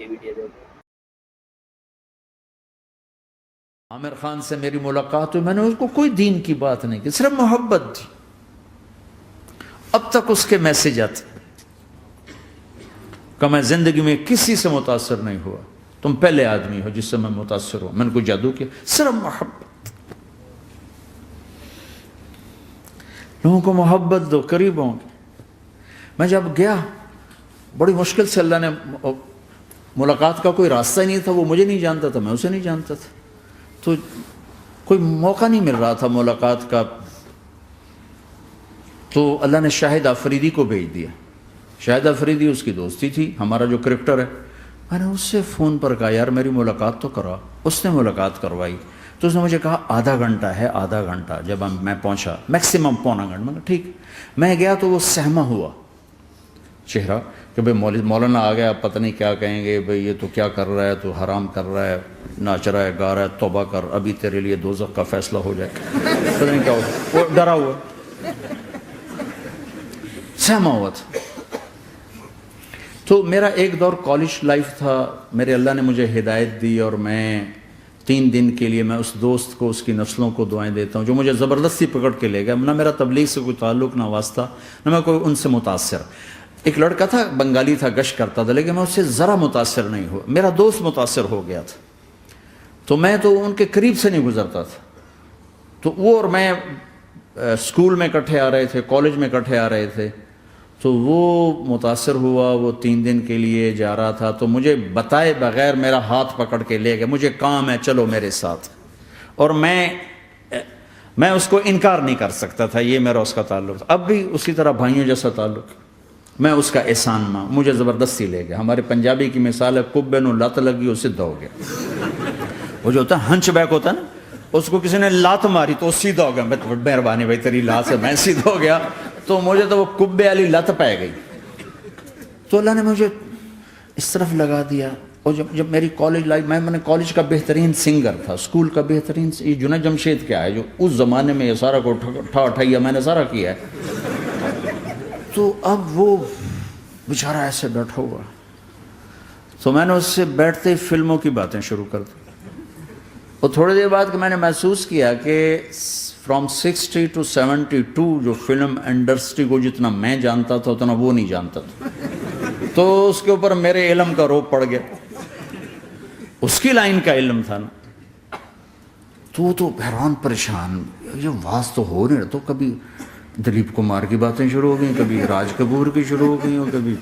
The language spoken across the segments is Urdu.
یہ ویڈیو دیکھیں۔ عامر خان سے میری ملاقات ہوئی، میں نے اس کو کوئی دین کی بات نہیں کی، صرف محبت تھی۔ اب تک اس کے میسج آتے کہ میں زندگی میں کسی سے متاثر نہیں ہوا، تم پہلے آدمی ہو جس سے میں متاثر ہوں، میں نے کوئی جادو کیا، صرف محبت۔ لوگوں کو محبت دو، قریب ہوں گے۔ میں جب گیا بڑی مشکل سے اللہ نے، ملاقات کا کوئی راستہ ہی نہیں تھا، وہ مجھے نہیں جانتا تھا، میں اسے نہیں جانتا تھا، تو کوئی موقع نہیں مل رہا تھا ملاقات کا۔ تو اللہ نے شاہد آفریدی کو بھیج دیا۔ شاہد آفریدی اس کی دوستی تھی، ہمارا جو کرکٹر ہے۔ میں نے اس سے فون پر کہا یار میری ملاقات تو کرا، اس نے ملاقات کروائی۔ تو اس نے مجھے کہا آدھا گھنٹہ ہے، آدھا گھنٹہ۔ جب میں پہنچا میکسیمم پونا گھنٹہ، میں کہا ٹھیک۔ میں گیا تو وہ سہما ہوا چہرہ کہ بھئی مولانا آ گیا، پتہ نہیں کیا کہیں گے، بھئی یہ تو کیا کر رہا ہے، تو حرام کر رہا ہے، ناچ رہا ہے، گا رہا ہے، توبہ کر، ابھی تیرے لیے دوزخ کا فیصلہ ہو جائے، پتہ نہیں کیا ہو، وہ ڈرا ہوا سہما ہوا تھا۔ تو میرا ایک دور کالج لائف تھا، میرے اللہ نے مجھے ہدایت دی، اور میں 3 دن کے لیے میں اس دوست کو، اس کی نسلوں کو دعائیں دیتا ہوں جو مجھے زبردستی پکڑ کے لے گیا۔ نہ میرا تبلیغ سے کوئی تعلق، نہ واسطہ، نہ میں کوئی ان سے متاثر۔ ایک لڑکا تھا، بنگالی تھا، گشت کرتا تھا، لیکن میں اس سے ذرا متاثر نہیں ہوا۔ میرا دوست متاثر ہو گیا تھا، تو میں تو ان کے قریب سے نہیں گزرتا تھا۔ تو وہ اور میں اسکول میں اکٹھے آ رہے تھے، کالج میں اکٹھے آ رہے تھے۔ تو وہ متاثر ہوا، وہ 3 دن کے لیے جا رہا تھا، تو مجھے بتائے بغیر میرا ہاتھ پکڑ کے لے گیا، مجھے کام ہے چلو میرے ساتھ۔ اور میں اس کو انکار نہیں کر سکتا تھا، یہ میرا اس کا تعلق تھا۔ اب بھی اسی طرح بھائیوں جیسا تعلق، میں اس کا احسان ماں، مجھے زبردستی لے گیا۔ ہمارے پنجابی کی مثال ہے، کبے نو لت لگی وہ سیدھا ہو گیا۔ وہ جو ہوتا ہے ہنچ بیک ہوتا ہے نا، اس کو کسی نے لات ماری تو وہ سیدھا ہو گیا۔ مہربانی بھائی تیری لات سے میں سیدھا ہو گیا، تو مجھے تو وہ کبے والی لت پہ گئی۔ تو اللہ نے مجھے اس طرف لگا دیا۔ اور جب میری کالج لائف، میں نے کالج کا بہترین سنگر تھا، اسکول کا بہترین، یہ جنید جمشید کیا ہے جو اس زمانے میں یہ سارا کو ٹھا میں نے سارا کیا ہے۔ تو اب وہ بیچارہ ایسے بیٹھا ہوا، تو میں نے اس سے بیٹھتے ہی فلموں کی باتیں شروع کر دی۔ اور تھوڑی دیر بعد کہ میں نے محسوس کیا کہ فرام 60 to 72 جو فلم انڈسٹری کو جتنا میں جانتا تھا اتنا وہ نہیں جانتا تھا۔ تو اس کے اوپر میرے علم کا روپ پڑ گیا، اس کی لائن کا علم تھا نا۔ تو حیران پریشان، یہ واز تو ہو نہیں رہا۔ تو کبھی دلیپ کمار کی باتیں شروع ہو گئیں، کبھی راج کپور کی شروع ہو گئیں، اور کبھی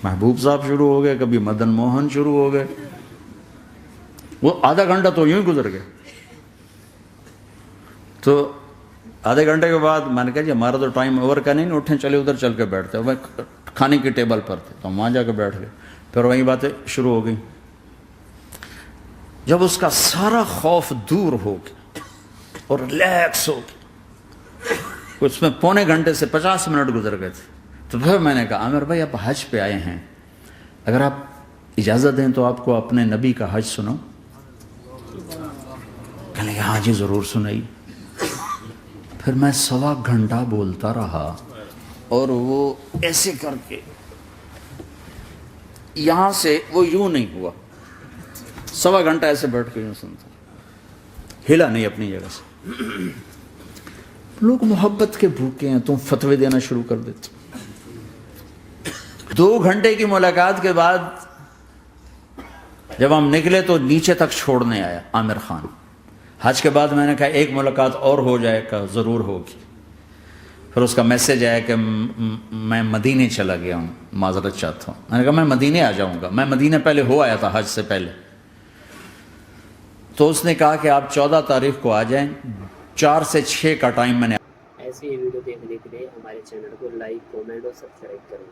محبوب صاحب شروع ہو گئے، کبھی مدن موہن شروع ہو گئے۔ وہ آدھا گھنٹہ تو یوں ہی گزر گیا۔ تو آدھے گھنٹے کے بعد میں نے کہا جی ہمارا تو ٹائم اوور کا نہیں، اٹھیں چلے ادھر چل کے بیٹھتے ہیں۔ وہ کھانے کی ٹیبل پر تھے تو ہم وہاں جا کے بیٹھ گئے، پھر وہیں باتیں شروع ہو گئیں۔ جب اس کا سارا خوف دور ہو گیا اور ریلیکس ہو گیا، اس میں پونے گھنٹے سے 50 منٹ گزر گئے تھے، تو پھر میں نے کہا عامر بھائی آپ حج پہ آئے ہیں، اگر آپ اجازت دیں تو آپ کو اپنے نبی کا حج سنو۔ کہنے لگے ہاں جی ضرور سنائی۔ پھر میں 1.25 گھنٹہ بولتا رہا، اور وہ ایسے کر کے یہاں سے وہ یوں نہیں ہوا، 1.25 گھنٹہ ایسے بیٹھ کے یوں سنتا، ہلا نہیں اپنی جگہ سے۔ لوگ محبت کے بھوکے ہیں، تم فتوے دینا شروع کر دیتے۔ 2 گھنٹے کی ملاقات کے بعد جب ہم نکلے تو نیچے تک چھوڑنے آیا عامر خان۔ حج کے بعد میں نے کہا ایک ملاقات اور ہو جائے گا، ضرور ہوگی۔ پھر اس کا میسج آیا کہ میں مدینے چلا گیا ہوں، معذرت چاہتا ہوں۔ میں نے کہا میں مدینے آ جاؤں گا، میں مدینے پہلے ہو آیا تھا حج سے پہلے۔ تو اس نے کہا کہ آپ 14 تاریخ کو آ جائیں، 4 سے 6 کا ٹائم میں نے۔ ایسی ہی ویڈیو دیکھنے کے لیے ہمارے چینل کو لائک، کامنٹ اور سبسکرائب کریں۔